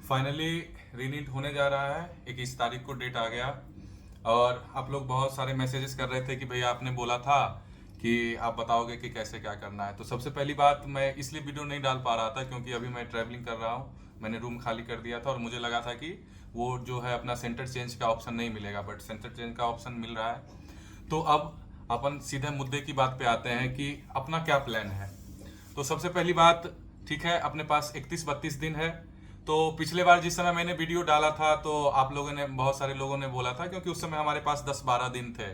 Finally रीनीट होने जा रहा है। 21 तारीख को डेट आ गया और आप लोग बहुत सारे मैसेजेस कर रहे थे कि भैया आपने बोला था कि आप बताओगे कि कैसे क्या करना है। तो सबसे पहली बात, मैं इसलिए वीडियो नहीं डाल पा रहा था क्योंकि अभी मैं ट्रैवलिंग कर रहा हूँ। मैंने रूम खाली कर दिया था और मुझे लगा था कि वो जो है अपना सेंटर चेंज का ऑप्शन नहीं मिलेगा, बट सेंटर चेंज का ऑप्शन मिल रहा है। तो अब अपन सीधे मुद्दे की बात पे आते हैं कि अपना क्या प्लान है। तो सबसे पहली बात, ठीक है, अपने पास 31-32 दिन है। तो पिछले बार जिस समय मैंने वीडियो डाला था तो आप लोगों ने, बहुत सारे लोगों ने बोला था, क्योंकि उस समय हमारे पास 10-12 दिन थे।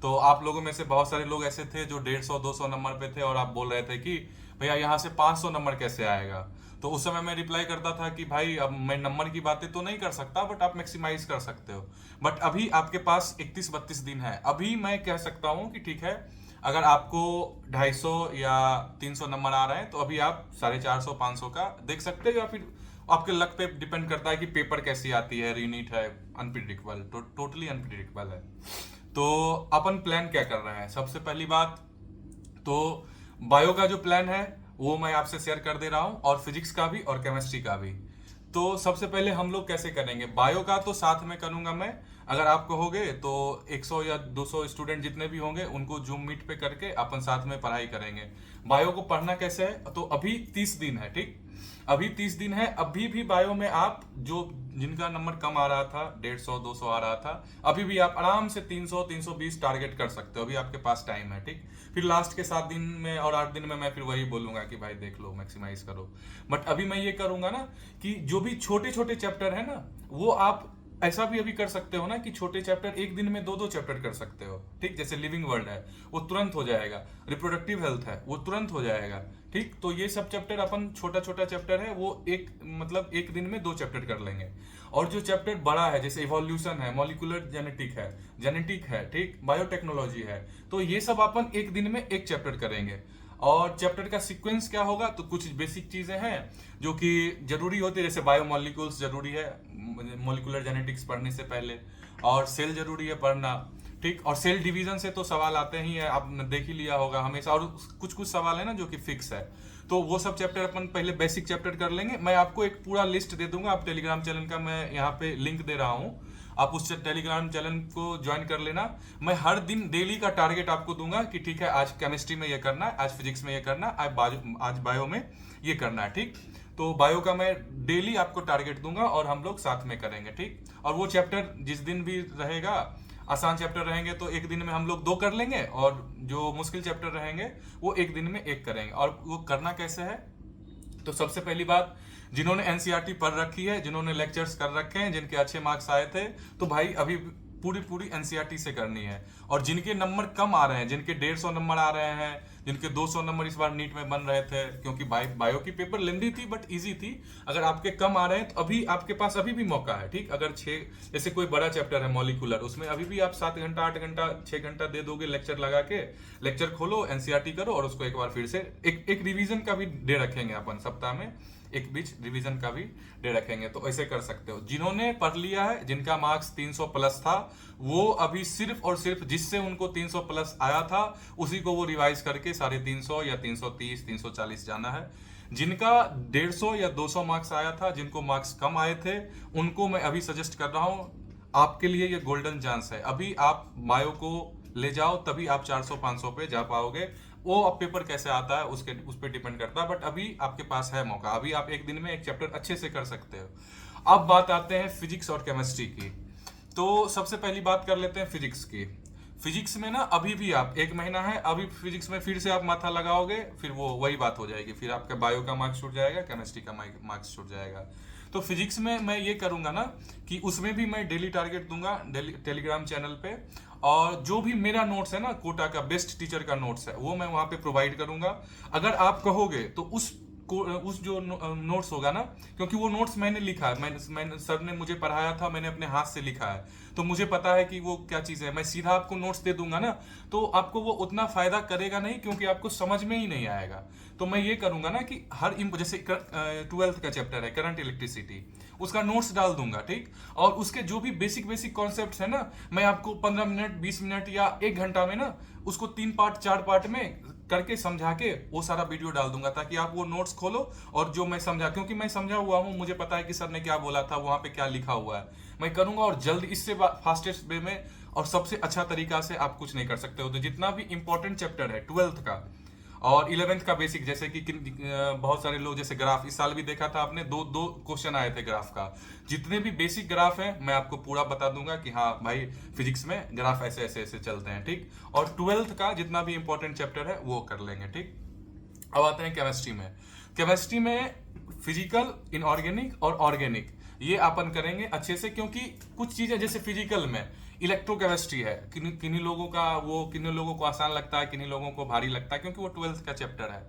तो आप लोगों में से बहुत सारे लोग ऐसे थे जो 150-200 नंबर पे थे और आप बोल रहे थे कि भैया यहाँ से 500 नंबर कैसे आएगा। तो उस समय मैं रिप्लाई करता था कि भाई अब मैं नंबर की बातें तो नहीं कर सकता, बट आप मैक्सिमाइज कर सकते हो। बट अभी आपके पास 31-32 दिन है। अभी मैं कह सकता हूँ कि ठीक है, अगर आपको 250 या 300 नंबर आ रहे हैं तो अभी आप 450-500 का देख सकते हो, या फिर आपके लक पे डिपेंड करता है कि पेपर कैसी आती है। रीनीट है, अनप्रिडिक्टेबल, टोटली अनप्रिडिक्टेबल है। तो अपन प्लान क्या कर रहे हैं, सबसे पहली बात तो बायो का जो प्लान है वो मैं आपसे शेयर कर दे रहा हूँ, और फिजिक्स का भी और केमिस्ट्री का भी। तो सबसे पहले हम लोग कैसे करेंगे, बायो का तो साथ में करूंगा मैं। अगर आप कहोगे तो 100 या 200 स्टूडेंट जितने भी होंगे उनको जूम मीट पे करके अपन साथ में पढ़ाई करेंगे। बायो को पढ़ना कैसे है, तो अभी 30 दिन है, ठीक। अभी 30 दिन है। अभी भी बायो में आप जो, जिनका नंबर कम आ रहा था, 150-200 आ रहा था, अभी भी आप आराम से 300-320 टारगेट कर सकते हो। अभी आपके पास टाइम है, ठीक। फिर लास्ट के 7 दिन में और 8 दिन में मैं फिर वही बोलूंगा कि भाई देख लो, मैक्सिमाइज करो। बट अभी मैं ये करूंगा ना कि जो भी छोटे छोटे चैप्टर है ना, वो आप ऐसा भी अभी कर सकते हो ना कि छोटे चैप्टर एक दिन में 2-2 चैप्टर कर सकते हो, ठीक। जैसे लिविंग वर्ल्ड है वो तुरंत हो जाएगा, रिप्रोडक्टिव हेल्थ है वो तुरंत हो जाएगा, ठीक। तो ये सब चैप्टर अपन, छोटा छोटा चैप्टर है वो एक, मतलब एक दिन में 2 चैप्टर कर लेंगे। और जो चैप्टर बड़ा है जैसे इवोल्यूशन है, मॉलिक्यूलर जेनेटिक है, ठीक, बायोटेक्नोलॉजी है, तो ये सब अपन एक दिन में एक चैप्टर करेंगे। और चैप्टर का सीक्वेंस क्या होगा, तो कुछ बेसिक चीजें हैं जो कि जरूरी होती है, जैसे बायोमोलिक्यूल्स जरूरी है मॉलिक्यूलर जेनेटिक्स पढ़ने से पहले, और सेल जरूरी है पढ़ना, ठीक। और सेल डिवीजन से तो सवाल आते ही है, आपने देख ही लिया होगा हमेशा। और कुछ कुछ सवाल है ना जो कि फिक्स है, तो वो सब चैप्टर अपन पहले बेसिक चैप्टर कर लेंगे। मैं आपको एक पूरा लिस्ट दे दूंगा, आप टेलीग्राम चैनल का मैं यहाँ पे लिंक दे रहा हूँ, आप उस टेलीग्राम चैनल को ज्वाइन कर लेना। मैं हर दिन डेली का टारगेट आपको दूंगा कि ठीक है, आज केमिस्ट्री में ये करना है, आज फिजिक्स में ये करना है, आज बायो में ये करना है, ठीक। तो बायो का मैं डेली आपको टारगेट दूंगा और हम लोग साथ में करेंगे, ठीक। और वो चैप्टर जिस दिन भी रहेगा, आसान चैप्टर रहेंगे तो एक दिन में हम लोग 2 कर लेंगे, और जो मुश्किल चैप्टर रहेंगे वो एक दिन में 1 करेंगे। और वो करना कैसे है, तो सबसे पहली बात, जिन्होंने एनसीईआरटी पढ़ रखी है, जिन्होंने लेक्चर्स कर रखे हैं, जिनके अच्छे मार्क्स आए थे, तो भाई अभी पूरी पूरी एनसीईआरटी से करनी है। और जिनके नंबर कम आ रहे हैं, जिनके 150 नंबर आ रहे हैं, जिनके 200 नंबर इस बार नीट में बन रहे थे, क्योंकि बायो की पेपर लेंदी थी बट इजी थी, अगर आपके कम आ रहे हैं तो अभी आपके पास अभी भी मौका है, ठीक। अगर 6, जैसे कोई बड़ा चैप्टर है मॉलिक्यूलर, उसमें अभी भी आप 7 घंटा, 8 घंटा, 6 घंटा दे दोगे लेक्चर लगा के। लेक्चर खोलो, एनसीईआरटी करो, और उसको एक बार फिर से एक रिवीजन का भी डे रखेंगे अपन सप्ताह में, एक बीच रिवीजन का भी डे रखेंगे। तो ऐसे कर सकते हो। जिन्होंने पढ़ लिया है, जिनका मार्क्स 300 प्लस था, वो अभी सिर्फ और सिर्फ जिससे उनको 300 प्लस आया था उसी को वो रिवाइज करके 350 या 330, 340 जाना है। जिनका 150 या 200 मार्क्स आया था, जिनको मार्क्स कम आए थे, उनको मैं अभी सजेस्ट कर रहा हूं, आपके लिए ये गोल्डन चांस है। अभी आप बायो को ले जाओ, तभी आप 400-500 पे जा पाओगे। वो अब पेपर कैसे आता है उस पर डिपेंड करता है, बट अभी आपके पास है मौका। अभी आप एक दिन में एक चैप्टर अच्छे से कर सकते हो। अब बात आते हैं फिजिक्स और केमिस्ट्री की। तो सबसे पहली बात कर लेते हैं फिजिक्स की। फिजिक्स में ना अभी भी आप 1 महीना है, अभी फिजिक्स में फिर से आप माथा लगाओगे, फिर वो वही बात हो जाएगी, फिर आपका बायो का मार्क्स छूट जाएगा, केमिस्ट्री का मार्क्स छूट जाएगा। तो फिजिक्स में मैं ये करूंगा ना कि उसमें भी मैं डेली टारगेट दूंगा टेलीग्राम चैनल पे। और जो भी मेरा नोट्स है ना, कोटा का बेस्ट टीचर का नोट्स है, वो मैं वहां पे प्रोवाइड करूंगा। अगर आप कहोगे तो उस जो नोट्स होगा ना, क्योंकि वो नोट्स मैंने लिखा है, मैंने सर ने मुझे पढ़ाया था, मैंने अपने हाथ से लिखा है, तो मुझे पता है कि वो क्या चीज़ है। मैं सीधा आपको नोट्स दे दूंगा ना, तो आपको वो उतना फायदा करेगा नहीं, क्योंकि आपको समझ में ही नहीं आएगा। तो मैं ये करूंगा ना कि हर जैसे 12th का चैप्टर है करंट इलेक्ट्रिसिटी, उसका नोट्स डाल दूंगा, ठीक। और उसके जो भी बेसिक बेसिक कॉन्सेप्ट्स है ना, मैं आपको 15 मिनट, 20 मिनट या 1 घंटा में ना उसको 3 पार्ट 4 पार्ट में करके समझा के वो सारा वीडियो डाल दूंगा, ताकि आप वो नोट्स खोलो और जो मैं समझा, क्योंकि मैं समझा हुआ हूँ, मुझे पता है कि सर ने क्या बोला था, वहां पे क्या लिखा हुआ है, मैं करूंगा। और जल्द इससे फास्टेस्ट वे में और सबसे अच्छा तरीका से आप कुछ नहीं कर सकते हो। तो जितना भी इंपॉर्टेंट चैप्टर है 12th का और 11th का बेसिक, जैसे कि बहुत सारे लोग जैसे ग्राफ, इस साल भी देखा था आपने, दो दो क्वेश्चन आए थे ग्राफ का। जितने भी बेसिक ग्राफ हैं मैं आपको पूरा बता दूंगा कि हाँ भाई फिजिक्स में ग्राफ ऐसे ऐसे ऐसे चलते हैं, ठीक। और 12th का जितना भी इंपॉर्टेंट चैप्टर है वो कर लेंगे, ठीक। अब आते हैं केमिस्ट्री में। केमिस्ट्री में फिजिकल, इनऑर्गेनिक और ऑर्गेनिक ये अपन करेंगे अच्छे से, क्योंकि कुछ चीजें जैसे फिजिकल में इलेक्ट्रोकेमिस्ट्री है, किन्हीं लोगों का वो, किन्हीं लोगों को आसान लगता है, किन्हीं लोगों को भारी लगता है, क्योंकि वो 12th का चैप्टर है।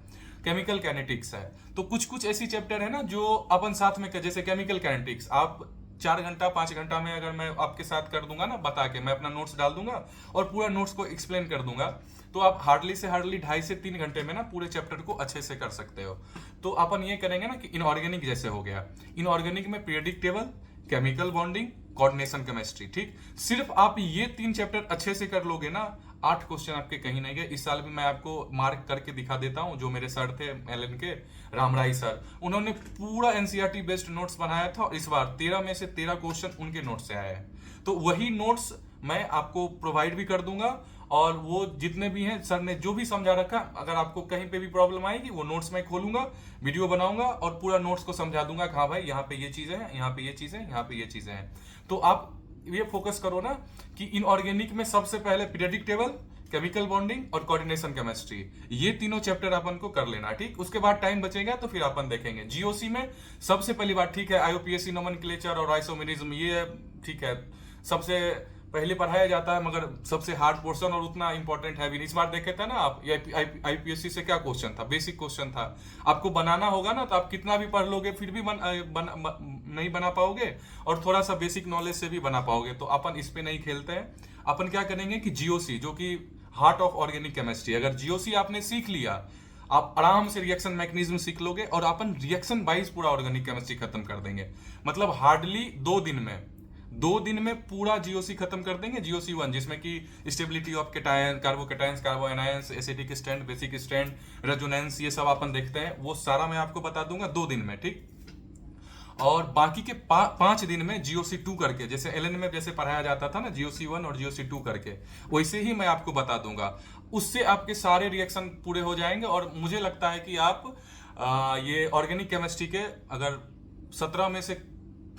केमिकल कैनेटिक्स है, तो कुछ कुछ ऐसी चैप्टर है ना जो अपन साथ में जैसे केमिकल कैनेटिक्स आप 4 घंटा 5 घंटा में अगर मैं आपके साथ कर दूंगा ना, बता के मैं अपना नोट्स डाल दूंगा और पूरा नोट्स को एक्सप्लेन कर दूंगा, तो आप हार्डली से हार्डली 2.5 से 3 घंटे में ना पूरे चैप्टर को अच्छे से कर सकते हो। तो अपन ये करेंगे ना कि इनऑर्गेनिक जैसे हो गया, इनऑर्गेनिक में periodic table, chemical bonding, coordination chemistry, ठीक। सिर्फ आप ये 3 चैप्टर अच्छे से कर लोगे ना, 8 क्वेश्चन आपके कहीं नहीं गए। इस साल भी मैं आपको मार्क करके दिखा देता हूं, जो मेरे सर थे एलएन के रामराई सर, उन्होंने पूरा एनसीईआरटी बेस्ड नोट्स बनाया था और इस बार 13 में से 13 क्वेश्चन उनके नोट्स से आए हैं। तो वही नोट्स मैं आपको प्रोवाइड भी कर दूंगा, और वो जितने भी हैं सर ने जो भी समझा रखा, अगर आपको कहीं पे भी प्रॉब्लम आएगी वो नोट्स मैं खोलूंगा, वीडियो बनाऊंगा और पूरा नोट्स को समझा दूंगा कि हाँ भाई यहाँ पे ये चीजें हैं, यहाँ पे ये चीजें हैं, यहाँ पे ये चीजें हैं। तो आप ये फोकस करो ना कि इनऑर्गेनिक में सबसे पहले पीरियोडिक टेबल, केमिकल बॉन्डिंग और कोऑर्डिनेशन केमिस्ट्री, ये तीनों चैप्टर अपन को कर लेना, ठीक। उसके बाद टाइम बचेगा तो फिर अपन देखेंगे जीओसी में सबसे पहली बात, ठीक है, आईयूपीएसी नोमेनक्लेचर और आइसोमेरिज्म, ये ठीक है सबसे पहले पढ़ाया जाता है, मगर सबसे हार्ड पोर्शन और उतना इंपॉर्टेंट है भी नहीं। इस बार देखे थे ना आप आईपीएससी से क्या क्वेश्चन था, बेसिक क्वेश्चन था, आपको बनाना होगा ना, तो आप कितना भी पढ़ लोगे फिर भी नहीं बना पाओगे, और थोड़ा सा बेसिक नॉलेज से भी बना पाओगे। तो अपन इस पे नहीं खेलते हैं, अपन क्या करेंगे कि जीओसी, जो कि हार्ट ऑफ ऑर्गेनिक केमिस्ट्री, अगर जीओसी आपने सीख लिया, आप आराम से रिएक्शन मैकेनिज्म सीख लोगे और अपन रिएक्शन वाइज पूरा ऑर्गेनिक केमिस्ट्री खत्म कर देंगे। मतलब हार्डली 2 दिन में पूरा जीओसी खत्म कर देंगे। जीओसी 1 जिसमें कि stability of cation, carbocations, carbanions, acidic strand, basic strand, resonance, ये सब अपन देखते हैं, वो सारा मैं आपको बता दूंगा 2 दिन में, ठीक। और बाकी के 5 दिन में जीओसी 2 करके, जैसे एलएन में जैसे पढ़ाया जाता था ना जीओसी 1 और जीओसी 2 करके, वैसे ही मैं आपको बता दूंगा। उससे आपके सारे रिएक्शन पूरे हो जाएंगे और मुझे लगता है कि आप ये ऑर्गेनिक केमिस्ट्री के अगर 17 में से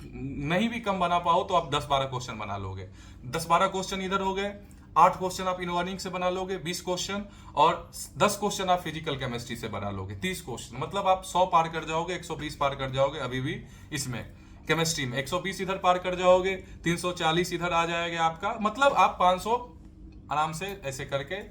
नहीं भी कम बना पाओ तो आप 10-12 क्वेश्चन बना लोगे। 10-12 क्वेश्चन इधर हो गए, 8 क्वेश्चन आप इनऑर्गेनिक से बना लोगे, 20 क्वेश्चन, और 10 क्वेश्चन आप फिजिकल केमिस्ट्री से बना लोगे, 30 क्वेश्चन। मतलब आप 100 पार कर जाओगे, 120 पार कर जाओगे अभी भी इसमें केमिस्ट्री में, 120 इधर पार कर जाओगे, 340 इधर आ जाएगा आपका, मतलब आप 500 आराम से ऐसे करके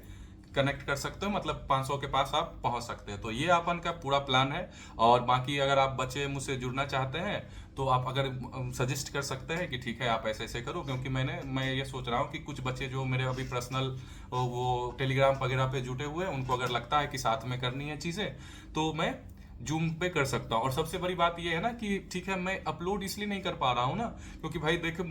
कनेक्ट कर सकते हो, मतलब 500 के पास आप पहुंच सकते हैं। तो ये अपन का पूरा प्लान है। और बाकी अगर आप बच्चे मुझसे जुड़ना चाहते हैं तो आप अगर सजेस्ट कर सकते हैं कि ठीक है आप ऐसे ऐसे करो, क्योंकि मैं ये सोच रहा हूँ कि कुछ बच्चे जो मेरे अभी पर्सनल वो टेलीग्राम वगैरह पे जुटे हुए हैं, उनको अगर लगता है कि साथ में करनी है चीज़ें तो मैं जूम पे कर सकता हूँ। और सबसे बड़ी बात ये है ना कि ठीक है मैं अपलोड इसलिए नहीं कर पा रहा हूँ ना, क्योंकि भाई देखो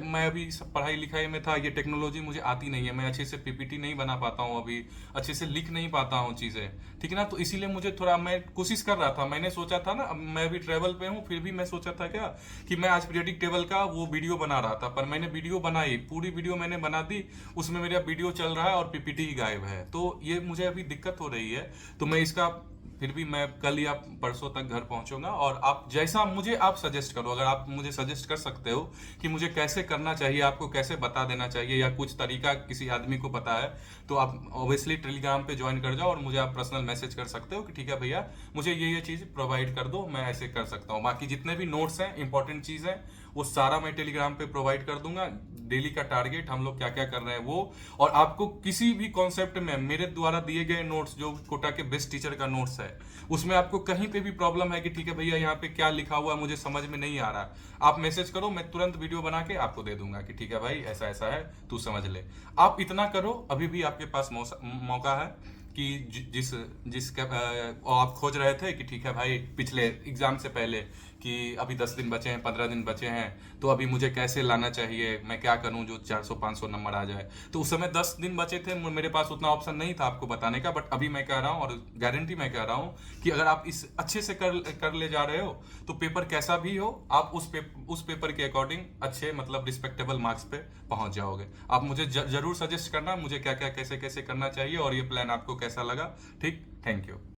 मैं अभी पढ़ाई लिखाई में था, ये टेक्नोलॉजी मुझे आती नहीं है, मैं अच्छे से पीपीटी नहीं बना पाता हूँ, अभी अच्छे से लिख नहीं पाता हूँ चीज़ें, ठीक है ना। तो इसीलिए मुझे थोड़ा, मैं कोशिश कर रहा था, मैंने सोचा था ना, मैं अभी ट्रेवल पे हूँ, फिर भी मैं सोचा था क्या कि मैं आज पीरियोडिक टेबल का वो वीडियो बना रहा था, पर मैंने वीडियो बनाई, पूरी वीडियो मैंने बना दी, उसमें मेरा वीडियो चल रहा है और पीपीटी ही गायब है। तो ये मुझे अभी दिक्कत हो रही है, तो मैं इसका फिर भी मैं कल या परसों तक घर पहुंचूंगा। और आप जैसा मुझे आप सजेस्ट करो, अगर आप मुझे सजेस्ट कर सकते हो कि मुझे कैसे करना चाहिए, आपको कैसे बता देना चाहिए, या कुछ तरीका किसी आदमी को पता है, तो आप ऑब्वियसली टेलीग्राम पे ज्वाइन कर जाओ और मुझे आप पर्सनल मैसेज कर सकते हो कि ठीक है भैया मुझे ये चीज़ प्रोवाइड कर दो, मैं ऐसे कर सकता हूँ। बाकी जितने भी नोट्स हैं, इंपॉर्टेंट चीज़ है, वो सारा मैं टेलीग्राम पे प्रोवाइड कर दूंगा। डेली का टारगेट, हम लोग क्या क्या कर रहे हैं वो, और आपको किसी भी कॉन्सेप्ट में मेरे द्वारा दिए गए नोट्स, जो कोटा के बेस्ट टीचर का नोट्स है, उसमें आपको कहीं पे भी प्रॉब्लम है कि ठीक है भैया यहाँ पे क्या लिखा हुआ है मुझे समझ में नहीं आ रहा, आप मैसेज करो, मैं तुरंत वीडियो बना के आपको दे दूंगा कि ठीक है भाई ऐसा ऐसा है, तू समझ ले। आप इतना करो, अभी भी आपके पास मौका है कि जिसका आप खोज रहे थे कि ठीक है भाई पिछले एग्जाम से पहले कि अभी 10 दिन बचे हैं, 15 दिन बचे हैं, तो अभी मुझे कैसे लाना चाहिए, मैं क्या करूं जो 400-500 नंबर आ जाए। तो उस समय 10 दिन बचे थे, मेरे पास उतना ऑप्शन नहीं था आपको बताने का, बट अभी मैं कह रहा हूं और गारंटी मैं कह रहा हूं कि अगर आप इस अच्छे से कर ले जा रहे हो, तो पेपर कैसा भी हो, आप उस पेपर के अकॉर्डिंग अच्छे मतलब रिस्पेक्टेबल मार्क्स पे पहुंच जाओगे। आप मुझे जरूर सजेस्ट करना मुझे क्या क्या कैसे कैसे करना चाहिए और ये प्लान आपको कैसा लगा। ठीक, थैंक यू।